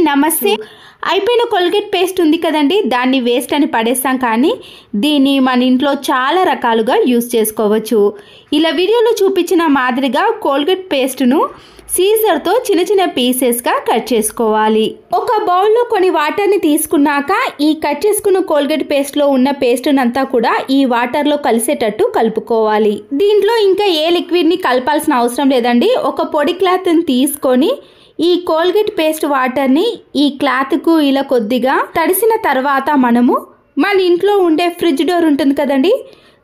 నమస్తే. అయిపోయిన Colgate paste ఉంది కదండి, దాన్ని వేస్ట్ అని పడేస్తాం, కానీ దీన్ని మన ఇంట్లో చాలా రకాలుగా యూస్ చేసుకోవచ్చు. ఇలా వీడియోలో చూపించిన మాదిరిగా కోల్గేట్ పేస్ట్ను సీజర్తో చిన్న చిన్న పీసెస్గా కట్ చేసుకోవాలి. ఒక బౌల్లో కొన్ని వాటర్ని తీసుకున్నాక ఈ కట్ చేసుకున్న కోల్గేట్ పేస్ట్లో ఉన్న పేస్ట్నంతా కూడా ఈ వాటర్లో కలిసేటట్టు కలుపుకోవాలి. దీంట్లో ఇంకా ఏ లిక్విడ్ని కలపాల్సిన అవసరం లేదండి. ఒక పొడి క్లాత్ని తీసుకొని ఈ కోల్గేట్ పేస్ట్ వాటర్ని ఈ క్లాత్కు ఇలా కొద్దిగా తడిసిన తర్వాత మనము మన ఇంట్లో ఉండే ఫ్రిడ్జ్ డోర్ ఉంటుంది కదండి,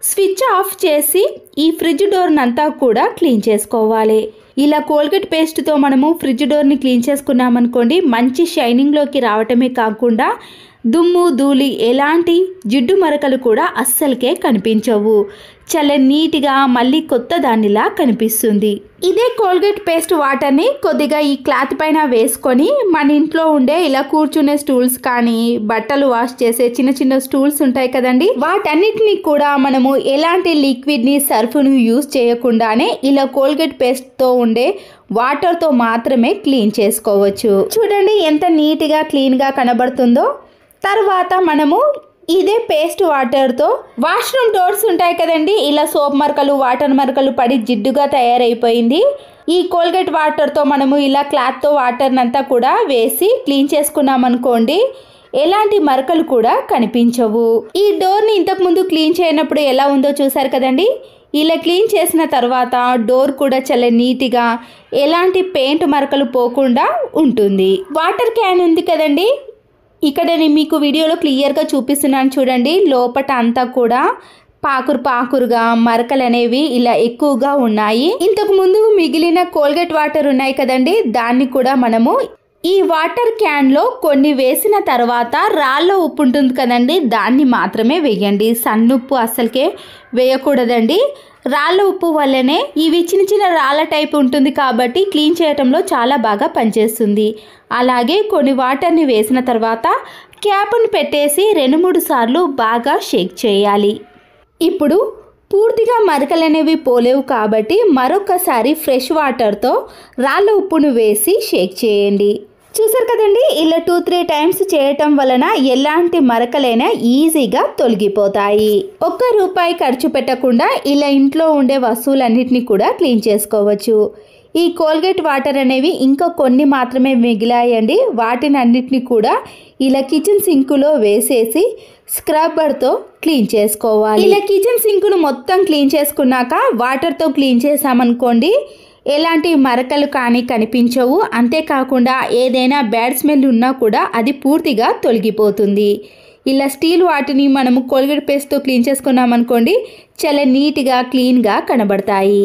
స్విచ్ ఆఫ్ చేసి ఈ ఫ్రిడ్జ్ డోర్నంతా కూడా క్లీన్ చేసుకోవాలి. ఇలా కోల్గేట్ పేస్ట్తో మనము ఫ్రిడ్జ్ డోర్ని క్లీన్ చేసుకున్నామనుకోండి, మంచి షైనింగ్లోకి రావటమే కాకుండా దుమ్ము ధూళి ఎలాంటి జిడ్డు మరకలు కూడా అస్సలకే కనిపించవు. చాలా నీట్గా మళ్ళీ కొత్త దానిలా కనిపిస్తుంది. ఇదే కోల్గేట్ పేస్ట్ వాటర్ని కొద్దిగా ఈ క్లాత్ పైన వేసుకొని మన ఇంట్లో ఉండే ఇలా కూర్చునే స్టూల్స్ కానీ బట్టలు వాష్ చేసే చిన్న చిన్న స్టూల్స్ ఉంటాయి కదండి, వాటన్నిటిని కూడా మనము ఎలాంటి లిక్విడ్ని సర్ఫ్ను యూజ్ చేయకుండానే ఇలా కోల్గేట్ పేస్ట్తో ఉండే వాటర్తో మాత్రమే క్లీన్ చేసుకోవచ్చు. చూడండి ఎంత నీట్గా క్లీన్గా కనబడుతుందో. తర్వాత మనము ఇదే పేస్ట్ వాటర్తో వాష్రూమ్ డోర్స్ ఉంటాయి కదండి, ఇలా సోప్ మరకలు వాటర్ మరకలు పడి జిడ్డుగా తయారైపోయింది. ఈ కోల్గేట్ వాటర్తో మనము ఇలా క్లాత్తో వాటర్నంతా కూడా వేసి క్లీన్ చేసుకున్నామనుకోండి, ఎలాంటి మరకలు కూడా కనిపించవు. ఈ డోర్ని ఇంతకుముందు క్లీన్ చేయనప్పుడు ఎలా ఉందో చూసారు కదండి. ఇలా క్లీన్ చేసిన తర్వాత డోర్ కూడా చాలా నీట్గా ఎలాంటి పెయింట్ మరకలు పోకుండా ఉంటుంది. వాటర్ క్యాన్ ఉంది కదండి, ఇక్కడ నేను మీకు వీడియోలో క్లియర్గా చూపిస్తున్నాను చూడండి. లోపట అంతా కూడా పాకురుగా మరకలు అనేవి ఇలా ఎక్కువగా ఉన్నాయి. ఇంతకు ముందు మిగిలిన కోల్గేట్ వాటర్ ఉన్నాయి కదండి, దాన్ని కూడా మనము ఈ వాటర్ క్యాన్లో కొన్ని వేసిన తర్వాత రాళ్ళ ఉప్పు ఉంటుంది కదండి, దాన్ని మాత్రమే వేయండి. సన్నుప్పు అస్సలకే వేయకూడదండి. రాళ్ళ ఉప్పు వల్లనే ఇవి చిన్న చిన్న రాళ్ళ టైప్ ఉంటుంది కాబట్టి క్లీన్ చేయటంలో చాలా బాగా పనిచేస్తుంది. అలాగే కొన్ని వాటర్ని వేసిన తర్వాత క్యాప్ను పెట్టేసి 2-3 సార్లు బాగా షేక్ చేయాలి. ఇప్పుడు పూర్తిగా మరకలు అనేవి పోలేవు కాబట్టి మరొకసారి ఫ్రెష్ వాటర్తో రాళ్ళ ఉప్పును వేసి షేక్ చేయండి. చూసారు కదండి, ఇలా 2-3 టైమ్స్ చేయటం వలన ఎలాంటి మరకలైనా ఈజీగా తొలగిపోతాయి. ₹1 ఖర్చు పెట్టకుండా ఇలా ఇంట్లో ఉండే వస్తువులన్నిటినీ కూడా క్లీన్ చేసుకోవచ్చు. ఈ కోల్గేట్ వాటర్ అనేవి ఇంకా కొన్ని మాత్రమే మిగిలాయండి. వాటిని అన్నిటినీ కూడా ఇలా కిచెన్ సింకులో వేసేసి స్క్రబ్బర్తో క్లీన్ చేసుకోవాలి. ఇలా కిచెన్ సింకును మొత్తం క్లీన్ చేసుకున్నాక వాటర్తో క్లీన్ చేసామనుకోండి, ఎలాంటి మరకలు కానీ కనిపించవు. అంతేకాకుండా ఏదైనా బ్యాడ్ స్మెల్ ఉన్నా కూడా అది పూర్తిగా తొలగిపోతుంది. ఇలా స్టీల్ వాటిని మనము కోల్గేట్ పేస్ట్తో క్లీన్ చేసుకున్నామనుకోండి, చాలా నీట్గా క్లీన్గా కనబడతాయి.